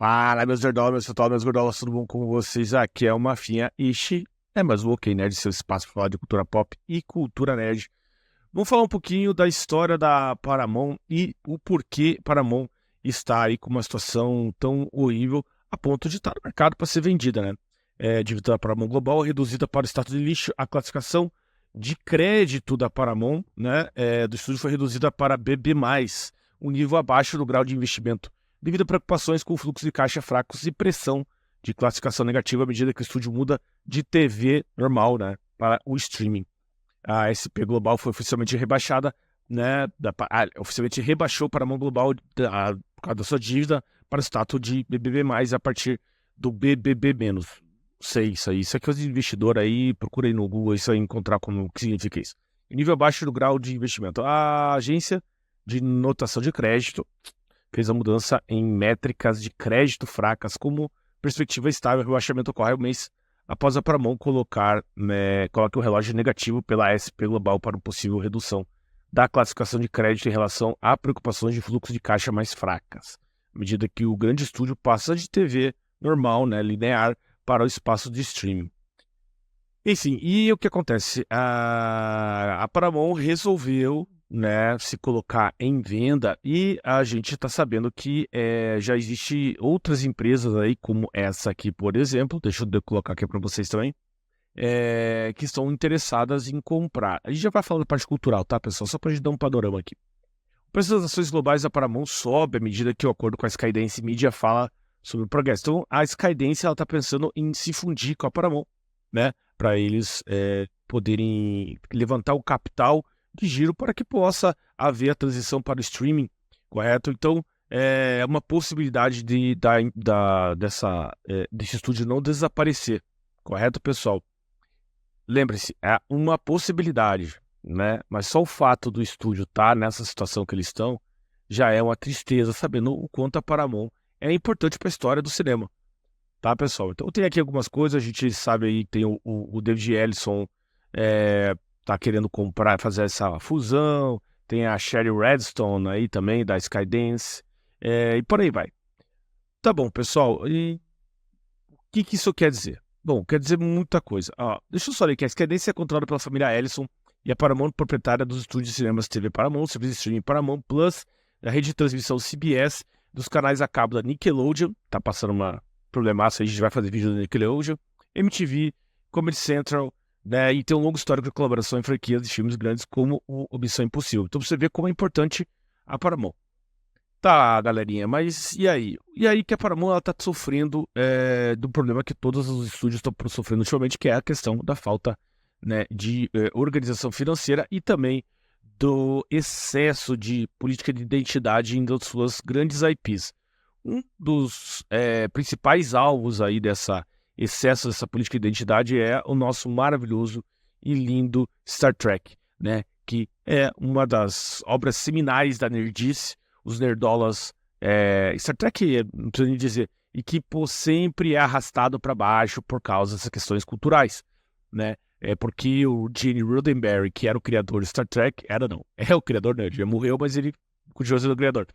Fala, meus nerdolas, meus total, meus gordolas, tudo bom com vocês? Aqui é o Mafinha Ishi, mas o OK Nerd, seu espaço para falar de cultura pop e cultura nerd. Vamos falar um pouquinho da história da Paramount e o porquê Paramount está aí com uma situação tão horrível a ponto de estar no mercado para ser vendida, né? Dívida da Paramount Global reduzida para o status de lixo, a classificação de crédito da Paramount, né, do estúdio foi reduzida para BB+, um nível abaixo do grau de investimento, devido a preocupações com fluxos de caixa fracos e pressão de classificação negativa à medida que o estúdio muda de TV normal, né, para o streaming. A SP Global foi oficialmente rebaixada, né, oficialmente rebaixou para a Paramount Global por causa da sua dívida para o status de BBB+, a partir do BBB-. Não sei isso aí. Isso aqui é de investidor aí, procura aí no Google isso aí, encontrar como que significa isso. Nível abaixo do grau de investimento. A agência de notação de crédito fez a mudança em métricas de crédito fracas, como perspectiva estável. O rebaixamento ocorre um mês após a Paramount coloque o relógio negativo pela SP Global para uma possível redução da classificação de crédito em relação a preocupações de fluxo de caixa mais fracas, à medida que o grande estúdio passa de TV normal, né, linear, para o espaço de streaming. Enfim, e o que acontece? A Paramount resolveu, né, se colocar em venda e a gente está sabendo que já existe outras empresas aí, como essa aqui, por exemplo, deixa eu colocar aqui para vocês também, que estão interessadas em comprar. A gente já vai falando da parte cultural, tá, pessoal? Só para a gente dar um panorama aqui. O preço das ações globais da Paramount sobe à medida que o acordo com a Skydance Media fala sobre o progresso. Então, a Skydance está pensando em se fundir com a Paramount, né, para eles poderem levantar o capital de giro para que possa haver a transição para o streaming, correto? Então, é uma possibilidade desse estúdio não desaparecer, correto, pessoal? Lembre-se, é uma possibilidade, né? Mas só o fato do estúdio estar nessa situação que eles estão já é uma tristeza, sabendo o quanto a Paramount é importante para a história do cinema. Tá, pessoal? Então tem aqui algumas coisas, a gente sabe aí que tem o David Ellison tá querendo comprar, fazer essa fusão, tem a Sherry Redstone aí também, da Skydance, e por aí vai. Tá bom, pessoal, e o que isso quer dizer? Bom, quer dizer muita coisa. Deixa eu só ler que a Skydance é controlada pela família Ellison e a Paramount proprietária dos estúdios de cinemas TV Paramount, serviço de streaming Paramount Plus, da rede de transmissão CBS, dos canais a cabo da Nickelodeon, tá passando uma problemaço, a gente vai fazer vídeo da Nickelodeon, MTV, Comedy Central, né, e tem um longo histórico de colaboração em franquias de filmes grandes como o Missão Impossível. Então você vê como é importante a Paramount. Tá, galerinha, mas e aí? E aí que a Paramount ela tá sofrendo do problema que todos os estúdios estão sofrendo ultimamente, que é a questão da falta, né, de organização financeira e também do excesso de política de identidade em das suas grandes IPs. Um dos principais alvos aí dessa excesso dessa política de identidade é o nosso maravilhoso e lindo Star Trek, né? Que é uma das obras seminais da nerdice, os nerdolas. Star Trek, não preciso nem dizer, e que sempre é arrastado para baixo por causa dessas questões culturais, né? É porque o Gene Roddenberry, que era o criador de Star Trek, é o criador, né? Ele já morreu, mas ele continua sendo o criador.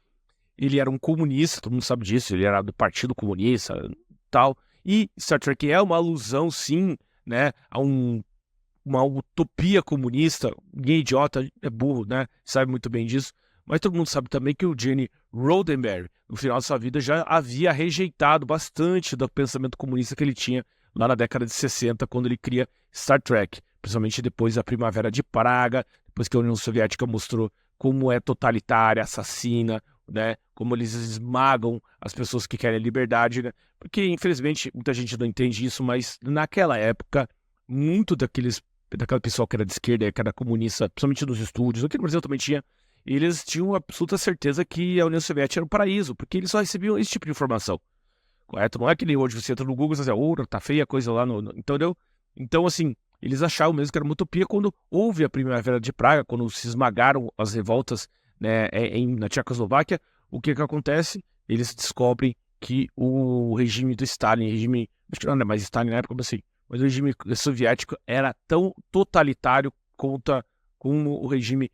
Ele era um comunista, todo mundo sabe disso, ele era do Partido Comunista, tal. E Star Trek é uma alusão, sim, né, a uma utopia comunista. Ninguém é idiota, é burro, né, sabe muito bem disso. Mas todo mundo sabe também que o Gene Roddenberry, no final de sua vida, já havia rejeitado bastante do pensamento comunista que ele tinha lá na década de 60, quando ele cria Star Trek, principalmente depois da Primavera de Praga, depois que a União Soviética mostrou como é totalitária, assassina, né? Como eles esmagam as pessoas que querem liberdade, né? Porque, infelizmente, muita gente não entende isso, mas naquela época, muito daquela pessoal que era de esquerda, que era comunista, principalmente nos estúdios, aqui no Brasil também tinha, eles tinham absoluta certeza que a União Soviética era um paraíso, porque eles só recebiam esse tipo de informação, correto? Não é que nem hoje você entra no Google e você diz, tá feia a coisa lá, entendeu? Então, assim, eles achavam mesmo que era uma utopia quando houve a Primavera de Praga, quando se esmagaram as revoltas, né, na Tchecoslováquia. O que acontece? Eles descobrem que o regime do Stalin, acho que não era mais Stalin na época, mas o regime soviético era tão totalitário como o regime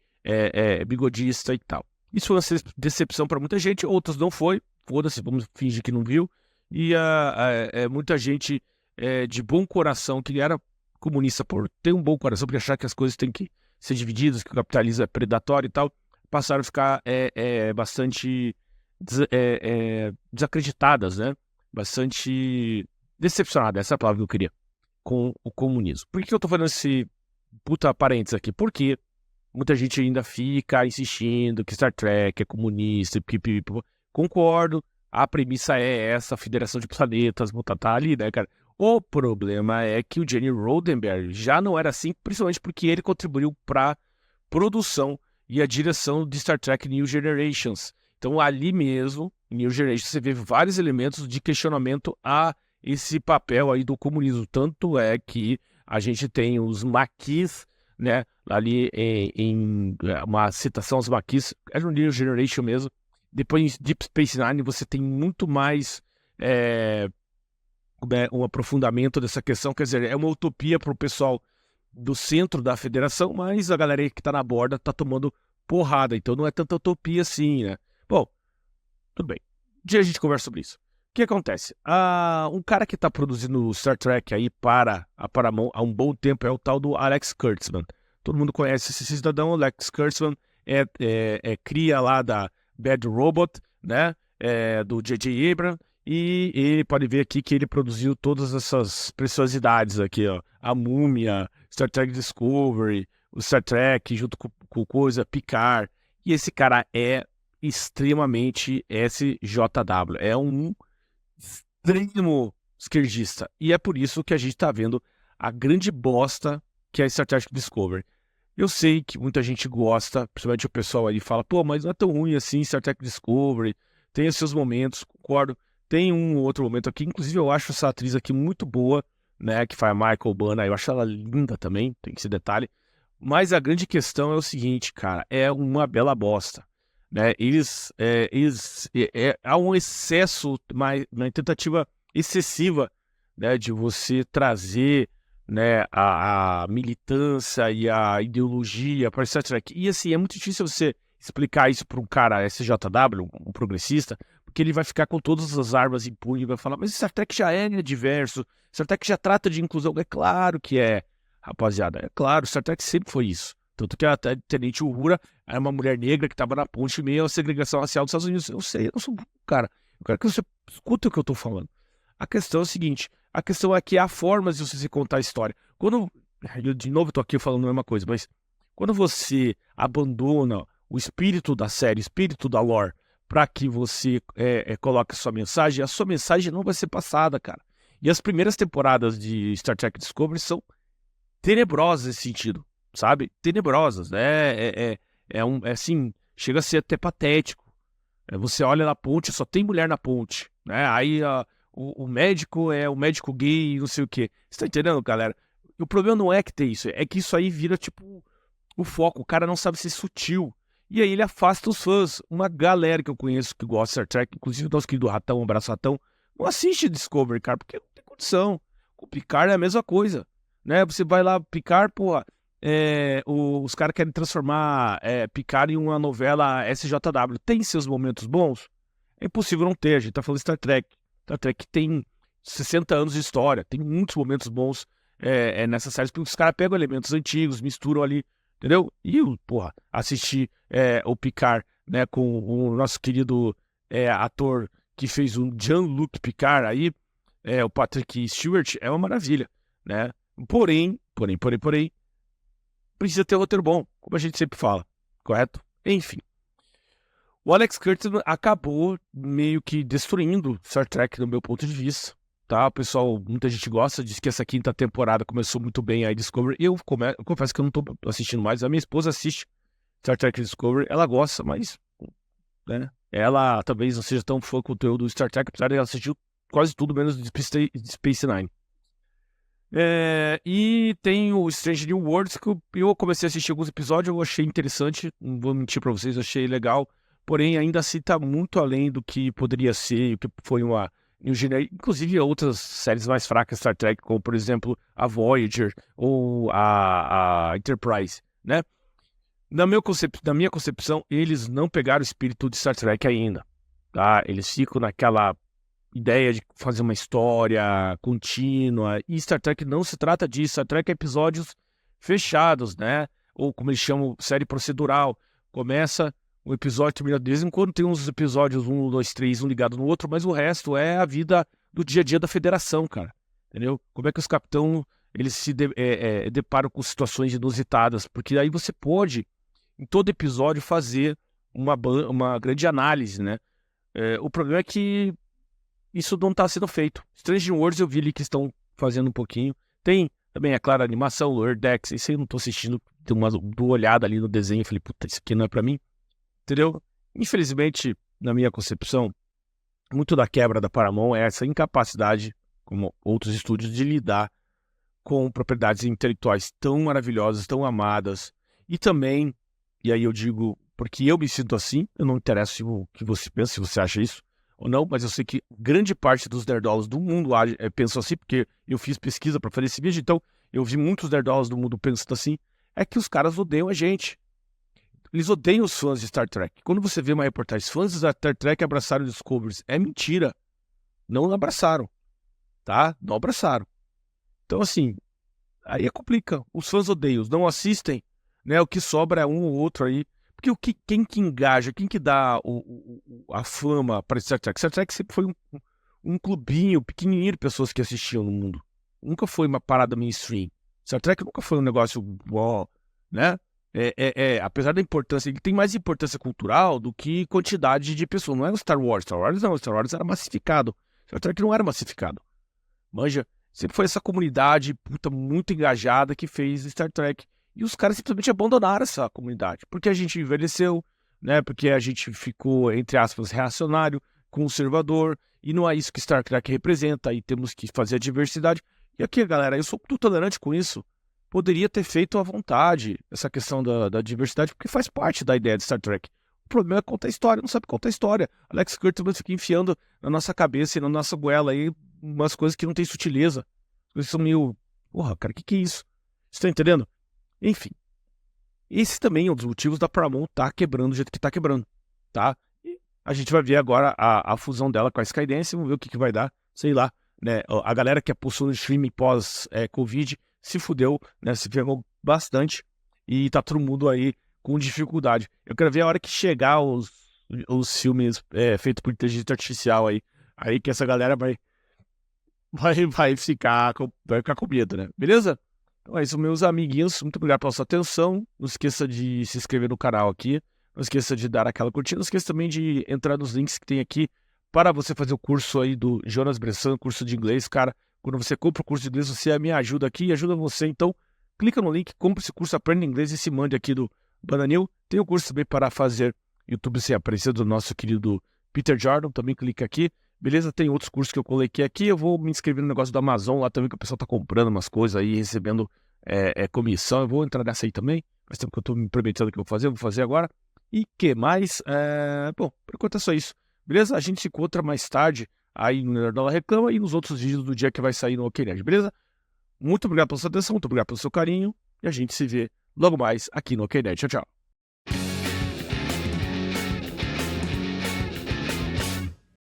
bigodista e tal. Isso foi uma decepção para muita gente, outros não foi, foda-se, vamos fingir que não viu, e muita gente de bom coração, que era comunista por ter um bom coração, por achar que as coisas têm que ser divididas, que o capitalismo é predatório e tal, passaram a ficar bastante desacreditadas, né? Bastante decepcionadas, essa é a palavra que eu queria, com o comunismo. Por que eu tô falando esse puta parênteses aqui? Porque muita gente ainda fica insistindo que Star Trek é comunista, concordo, a premissa é essa, a Federação de Planetas, tá ali, né, cara? O problema é que o Gene Roddenberry já não era assim, principalmente porque ele contribuiu para produção e a direção de Star Trek New Generations. Então, ali mesmo, em New Generations, você vê vários elementos de questionamento a esse papel aí do comunismo. Tanto é que a gente tem os maquis, né, ali em uma citação aos maquis, é no New Generation mesmo. Depois, em Deep Space Nine, você tem muito mais um aprofundamento dessa questão. Quer dizer, é uma utopia para o pessoal do centro da federação, mas a galera que está na borda está tomando porrada. Então não é tanta utopia assim, né? Bom, tudo bem. Um dia a gente conversa sobre isso. O que acontece? Um cara que está produzindo Star Trek aí para a Paramount há um bom tempo é o tal do Alex Kurtzman. Todo mundo conhece esse cidadão. Alex Kurtzman cria lá da Bad Robot, né? Do J.J. Abrams. E ele pode ver aqui que ele produziu todas essas preciosidades aqui, ó. A Múmia, Star Trek Discovery, o Star Trek junto com coisa, Picard. E esse cara é extremamente SJW. É um extremo esquerdista. E é por isso que a gente tá vendo a grande bosta que é Star Trek Discovery. Eu sei que muita gente gosta, principalmente o pessoal aí fala, pô, mas não é tão ruim assim Star Trek Discovery, tem os seus momentos, concordo. Tem um outro momento aqui, inclusive eu acho essa atriz aqui muito boa, né, que faz a Michael Burnham, eu acho ela linda também, tem esse detalhe. Mas a grande questão é o seguinte, cara, é uma bela bosta, né? Há um excesso, uma tentativa excessiva, né, de você trazer, né, a militância e a ideologia para Star Trek. E assim, é muito difícil você explicar isso para um cara SJW, um progressista, porque ele vai ficar com todas as armas em punho e vai falar, mas Star Trek já é diverso, Star Trek já trata de inclusão. É claro que é, rapaziada, é claro, Star Trek sempre foi isso. Tanto que a Tenente Uhura era uma mulher negra que estava na ponte meio à segregação racial dos Estados Unidos. Eu sei, eu sou um cara. Eu quero que você escuta o que eu tô falando. A questão é o seguinte, a questão é que há formas de você se contar a história. Eu de novo tô aqui falando a mesma coisa, mas quando você abandona o espírito da série, o espírito da lore, para que você coloque a sua mensagem não vai ser passada, cara. E as primeiras temporadas de Star Trek Discovery são tenebrosas nesse sentido, sabe? Tenebrosas, né? Assim, chega a ser até patético. Você olha na ponte, só tem mulher na ponte, né? Aí o médico é o médico gay, não sei o quê. Você tá entendendo, galera? O problema não é que tem isso, é que isso aí vira, tipo, o foco. O cara não sabe ser sutil. E aí ele afasta os fãs. Uma galera que eu conheço que gosta de Star Trek, inclusive o nosso querido Ratão, um abraço Ratão, não assiste Discovery, cara, porque não tem condição. Com o Picard é a mesma coisa, né? Você vai lá, Picard, pô, os caras querem transformar Picard em uma novela SJW. Tem seus momentos bons? É impossível não ter, a gente tá falando de Star Trek. Star Trek tem 60 anos de história, tem muitos momentos bons nessa série, porque os caras pegam elementos antigos, misturam ali, entendeu? E, porra, assistir o Picard, né, com o nosso querido ator que fez o Jean-Luc Picard aí, o Patrick Stewart, é uma maravilha, né? Porém, precisa ter um roteiro bom, como a gente sempre fala, correto? Enfim. O Alex Kurtzman acabou meio que destruindo Star Trek no meu ponto de vista, tá? O pessoal, muita gente gosta, diz que essa quinta temporada começou muito bem aí Discovery. Eu confesso que eu não tô assistindo mais, a minha esposa assiste Star Trek Discovery, ela gosta, mas, né? Ela talvez não seja tão fã do conteúdo do Star Trek, apesar de ela assistir quase tudo menos de Space Nine. E tem o Strange New Worlds, que eu comecei a assistir alguns episódios, eu achei interessante, não vou mentir pra vocês, eu achei legal, porém ainda assim tá muito além do que poderia ser, o que foi uma New Generation, inclusive outras séries mais fracas Star Trek, como por exemplo a Voyager ou a Enterprise, né? Na minha concepção, eles não pegaram o espírito de Star Trek ainda, tá? Eles ficam naquela ideia de fazer uma história contínua. E Star Trek não se trata disso. Star Trek é episódios fechados, né? Ou como eles chamam, série procedural. Começa um episódio, termina de vez em quando tem uns episódios, 1, 2, 3, um ligado no outro, mas o resto é a vida do dia a dia da federação, cara. Entendeu? Como é que os capitães eles se deparam com situações inusitadas, porque aí você pode, em todo episódio, fazer uma grande análise, né? O problema é que isso não está sendo feito. Strange New Worlds eu vi ali que estão fazendo um pouquinho. Tem também, é claro, a animação, Lower Decks, isso aí eu não tô assistindo, dei uma olhada ali no desenho e falei, puta, isso aqui não é pra mim, entendeu? Infelizmente, na minha concepção, muito da quebra da Paramount é essa incapacidade, como outros estúdios, de lidar com propriedades intelectuais tão maravilhosas, tão amadas, e também, e aí eu digo, porque eu me sinto assim, eu não interessa o que você pensa, se você acha isso ou não, mas eu sei que grande parte dos nerdolas do mundo pensam assim, porque eu fiz pesquisa para fazer esse vídeo, então eu vi muitos nerdolas do mundo pensando assim, é que os caras odeiam a gente. Eles odeiam os fãs de Star Trek. Quando você vê uma reportagem, os fãs de Star Trek abraçaram o Discovery, é mentira. Não abraçaram, tá? Não abraçaram. Então, assim, aí complica. Os fãs odeiam, não assistem, né? O que sobra é um ou outro aí. Porque quem que engaja, quem que dá a fama para Star Trek? Star Trek sempre foi um clubinho pequenininho de pessoas que assistiam no mundo. Nunca foi uma parada mainstream. Star Trek nunca foi um negócio, uau, né? Apesar da importância, ele tem mais importância cultural do que quantidade de pessoas. Não é o Star Wars. Star Wars não, Star Wars era massificado. Star Trek não era massificado. Manja, sempre foi essa comunidade puta, muito engajada que fez Star Trek. E os caras simplesmente abandonaram essa comunidade. Porque a gente envelheceu, né? Porque a gente ficou, entre aspas, reacionário, conservador. E não é isso que Star Trek representa. E temos que fazer a diversidade. E aqui, galera, eu sou muito tolerante com isso. Poderia ter feito à vontade essa questão da diversidade, porque faz parte da ideia de Star Trek. O problema é contar história, não sabe contar história. Alex Kurtzman fica enfiando na nossa cabeça e na nossa goela aí umas coisas que não tem sutileza. Coisas que são meio... Porra, cara, que é isso? Você tá entendendo? Enfim. Esse também é um dos motivos da Paramount tá quebrando do jeito que tá quebrando, tá? E a gente vai ver agora a fusão dela com a Skydance, vamos ver o que vai dar, sei lá, né? A galera que apostou no streaming pós-Covid se fudeu, né? Se ferrou bastante e tá todo mundo aí com dificuldade. Eu quero ver a hora que chegar os filmes feitos por inteligência artificial aí que essa galera vai ficar com medo, né? Beleza? Então é isso, meus amiguinhos. Muito obrigado pela sua atenção. Não esqueça de se inscrever no canal aqui. Não esqueça de dar aquela curtida. Não esqueça também de entrar nos links que tem aqui para você fazer o curso aí do Jonas Bressan, curso de inglês. Cara, quando você compra o curso de inglês, você me ajuda aqui e ajuda você. Então, clica no link, compra esse curso, aprenda inglês e se mande aqui do Bananil. Tem o curso também para fazer YouTube sem aparecer do nosso querido Peter Jordan. Também clica aqui. Beleza? Tem outros cursos que eu coloquei aqui. Eu vou me inscrever no negócio da Amazon lá também, que o pessoal tá comprando umas coisas aí, recebendo comissão. Eu vou entrar nessa aí também. Faz tempo que eu tô me prometendo que eu vou fazer agora. E que mais? Bom, por enquanto é só isso. Beleza? A gente se encontra mais tarde aí no Nerdola Reclama e nos outros vídeos do dia que vai sair no OkNerd, beleza? Muito obrigado pela sua atenção, muito obrigado pelo seu carinho. E a gente se vê logo mais aqui no OkNerd. Tchau, tchau.